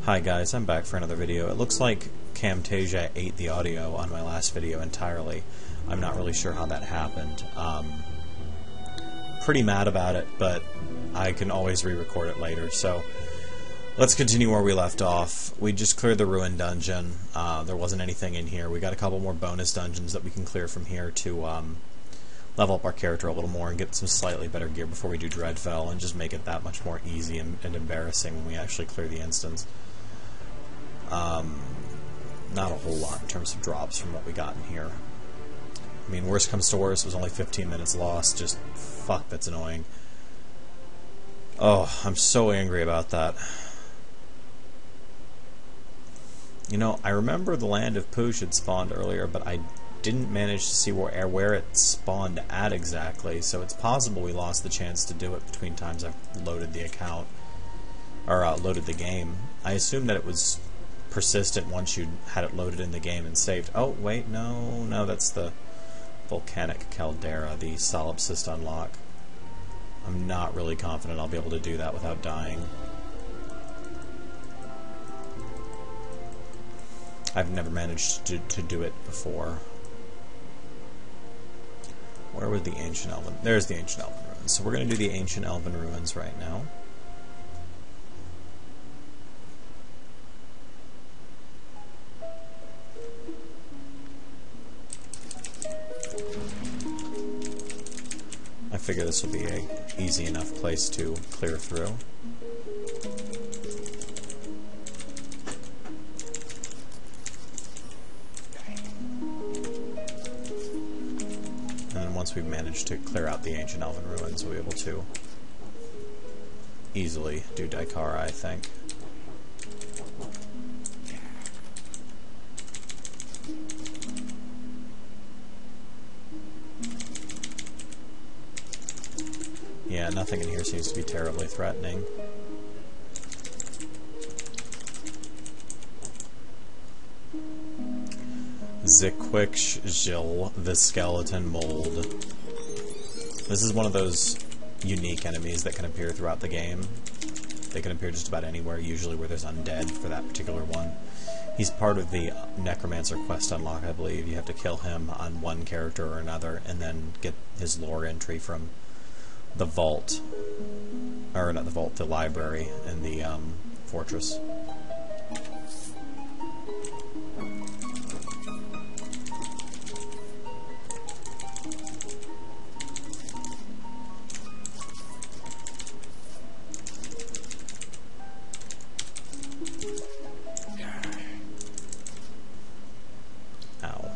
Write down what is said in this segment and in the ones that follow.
Hi guys, I'm back for another video. It looks like Camtasia ate the audio on my last video entirely. I'm not really sure how that happened. Pretty mad about it, but I can always re-record it later, so let's continue where we left off. We just cleared the ruin dungeon. There wasn't anything in here. We got a couple more bonus dungeons that we can clear from here to level up our character a little more and get some slightly better gear before we do Dreadfell and just make it that much more easy and embarrassing when we actually clear the instance. Not a whole lot in terms of drops from what we got in here. I mean, worst comes to worst, it was only 15 minutes lost. Just, fuck, that's annoying. Oh, I'm so angry about that. You know, I remember the Land of Poosh had spawned earlier, but I didn't manage to see where it spawned at exactly, so it's possible we lost the chance to do it between times I've loaded the account, or loaded the game. I assumed that it was persistent once you had it loaded in the game and saved. Oh, wait, no, that's the volcanic caldera, the solipsist unlock. I'm not really confident I'll be able to do that without dying. I've never managed to do it before. Where were the ancient elven? There's the ancient elven ruins. So we're going to do the ancient elven ruins right now. I figure this will be a easy enough place to clear through. And then once we've managed to clear out the ancient elven ruins, we'll be able to easily do Daikara, I think. Yeah, nothing in here seems to be terribly threatening. Ziquixjil, the skeleton mold. This is one of those unique enemies that can appear throughout the game. They can appear just about anywhere, usually where there's undead for that particular one. He's part of the Necromancer quest unlock, I believe. You have to kill him on one character or another, and then get his lore entry from the vault, or not the vault, the library in the fortress. Ow.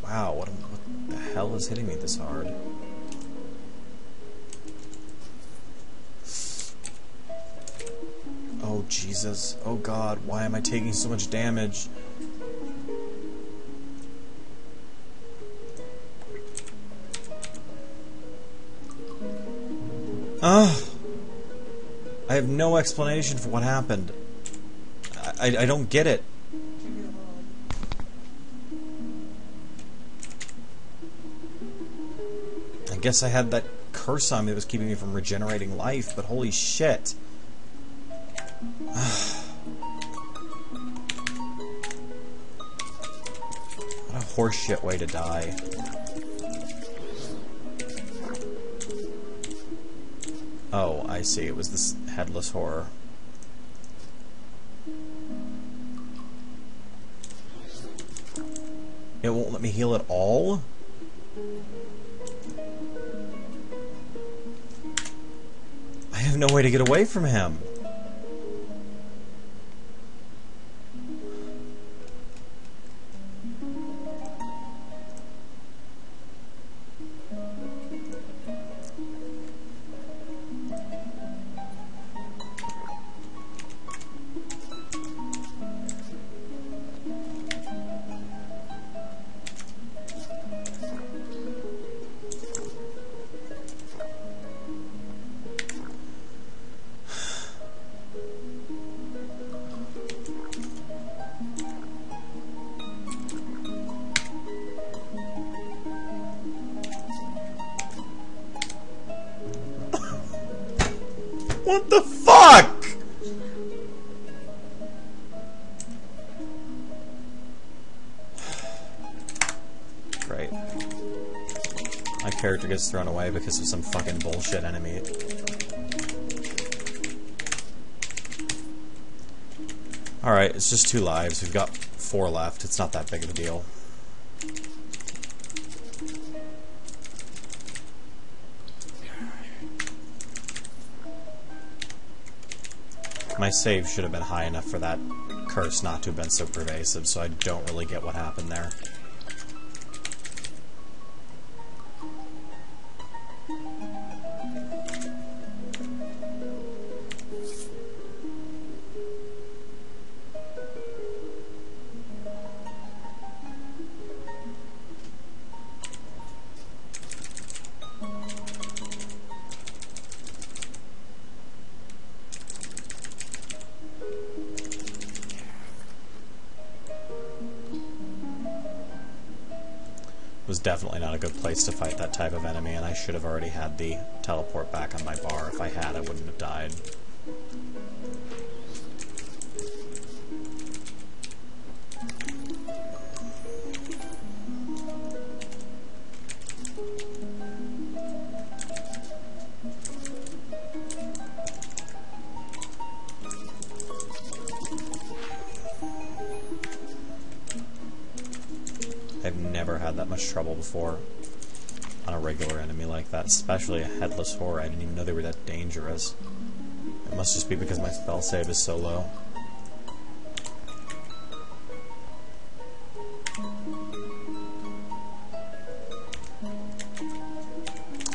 Wow, what the hell is hitting me this hard? Oh Jesus, oh God, why am I taking so much damage? I have no explanation for what happened. I don't get it. I guess I had that curse on me that was keeping me from regenerating life, but holy shit. What a horseshit way to die. Oh, I see. It was this headless horror. It won't let me heal at all? I have no way to get away from him. What the fuck? Great. My character gets thrown away because of some fucking bullshit enemy. Alright, it's just 2 lives. We've got 4 left. It's not that big of a deal. My save should have been high enough for that curse not to have been so pervasive, so I don't really get what happened there. Was definitely not a good place to fight that type of enemy, and I should have already had the teleport back on my bar. If I had, I wouldn't have died. I've never had that much trouble before on a regular enemy like that, especially a headless horror. I didn't even know they were that dangerous. It must just be because my spell save is so low.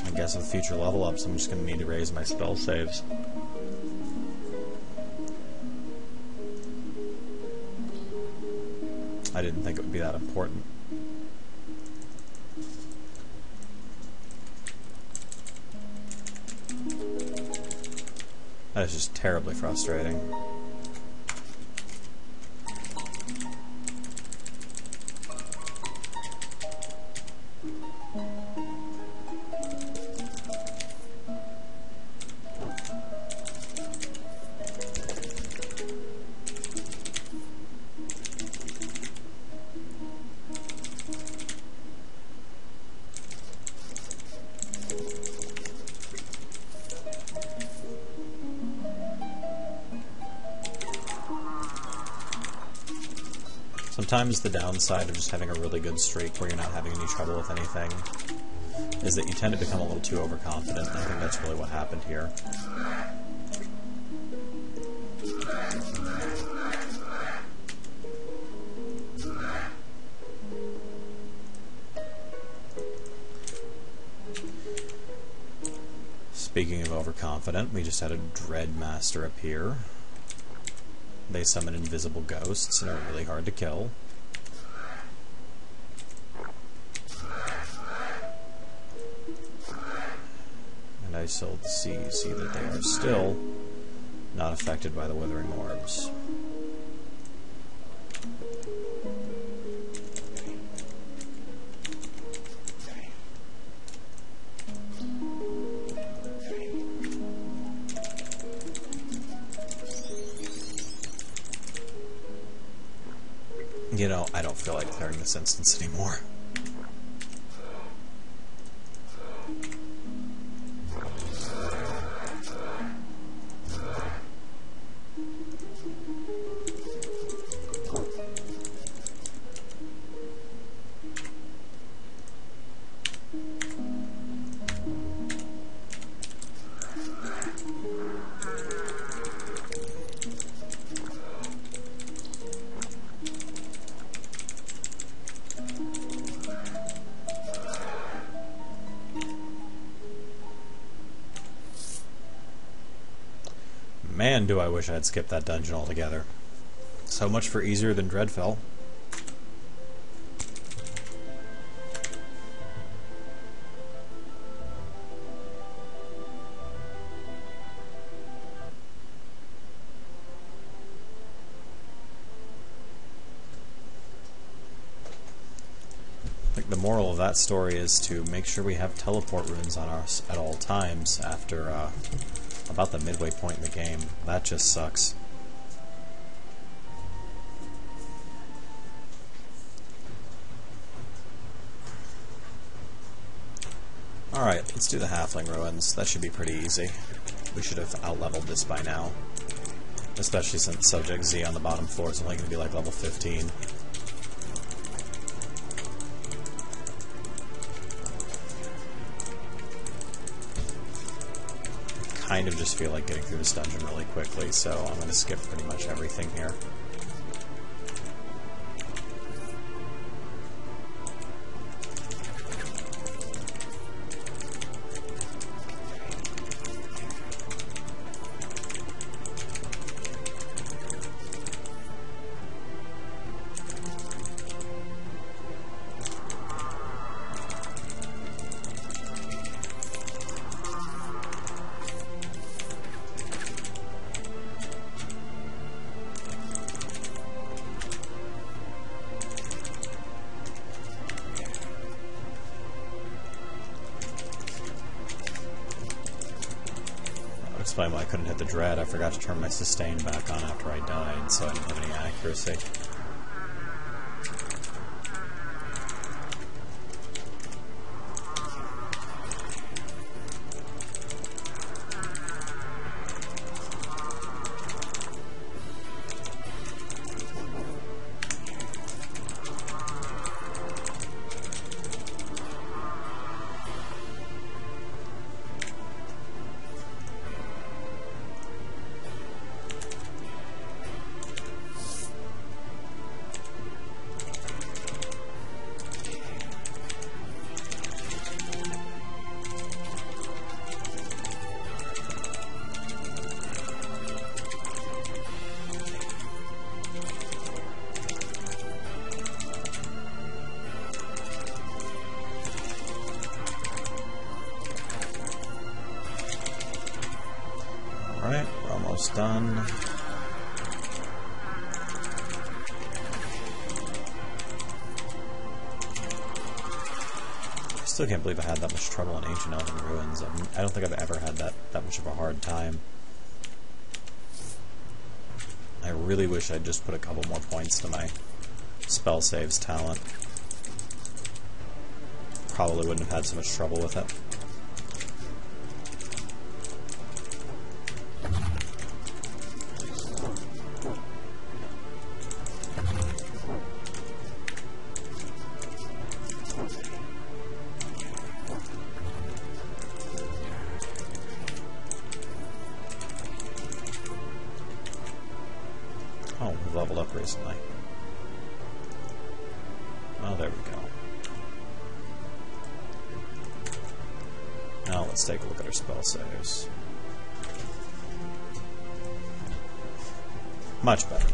I guess with future level ups, I'm just going to need to raise my spell saves. I didn't think it would be that important. That is just terribly frustrating. Sometimes the downside of just having a really good streak where you're not having any trouble with anything is that you tend to become a little too overconfident, and I think that's really what happened here. Speaking of overconfident, we just had a Dread Master appear. They summon invisible ghosts and are really hard to kill. And I still see that they are still not affected by the Withering Orbs. You know, I don't feel like clearing this instance anymore. Man, do I wish I had skipped that dungeon altogether. So much for easier than Dreadfell. I think the moral of that story is to make sure we have teleport runes on us at all times after about the midway point in the game. That just sucks. Alright, let's do the Halfling Ruins. That should be pretty easy. We should have out-leveled this by now. Especially since Subject Z on the bottom floor is only going to be like level 15. Kind of just feel like getting through this dungeon really quickly, so I'm going to skip pretty much everything here. Explain why I couldn't hit the dread. I forgot to turn my sustain back on after I died, so I didn't have any accuracy. Alright, we're almost done. I still can't believe I had that much trouble in Ancient Elven Ruins. I don't think I've ever had that much of a hard time. I really wish I'd just put a couple more points to my spell saves talent. Probably wouldn't have had so much trouble with it. Oh, we've leveled up recently. Oh, there we go. Now let's take a look at our spell saves. Much better.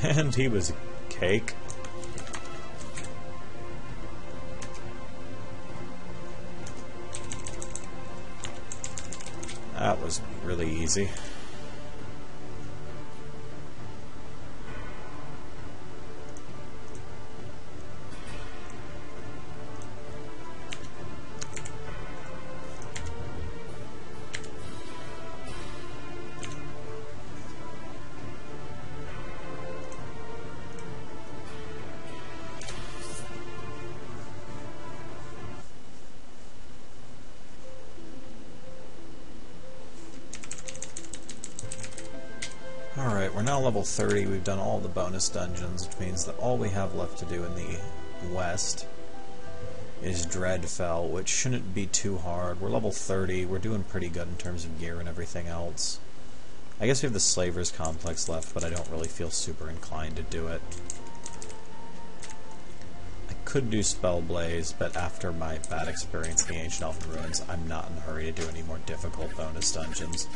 And he was cake. That was really easy. Alright, we're now level 30. We've done all the bonus dungeons, which means that all we have left to do in the west is Dreadfell, which shouldn't be too hard. We're level 30. We're doing pretty good in terms of gear and everything else. I guess we have the Slaver's Complex left, but I don't really feel super inclined to do it. I could do Spellblaze, but after my bad experience in the Ancient Elven Ruins, I'm not in a hurry to do any more difficult bonus dungeons.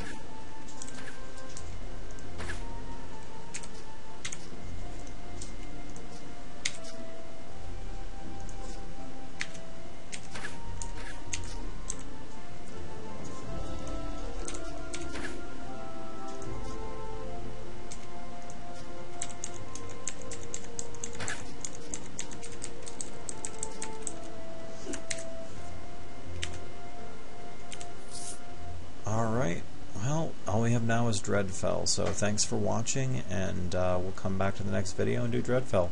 of now is Dreadfell. So thanks for watching, and we'll come back to the next video and do Dreadfell.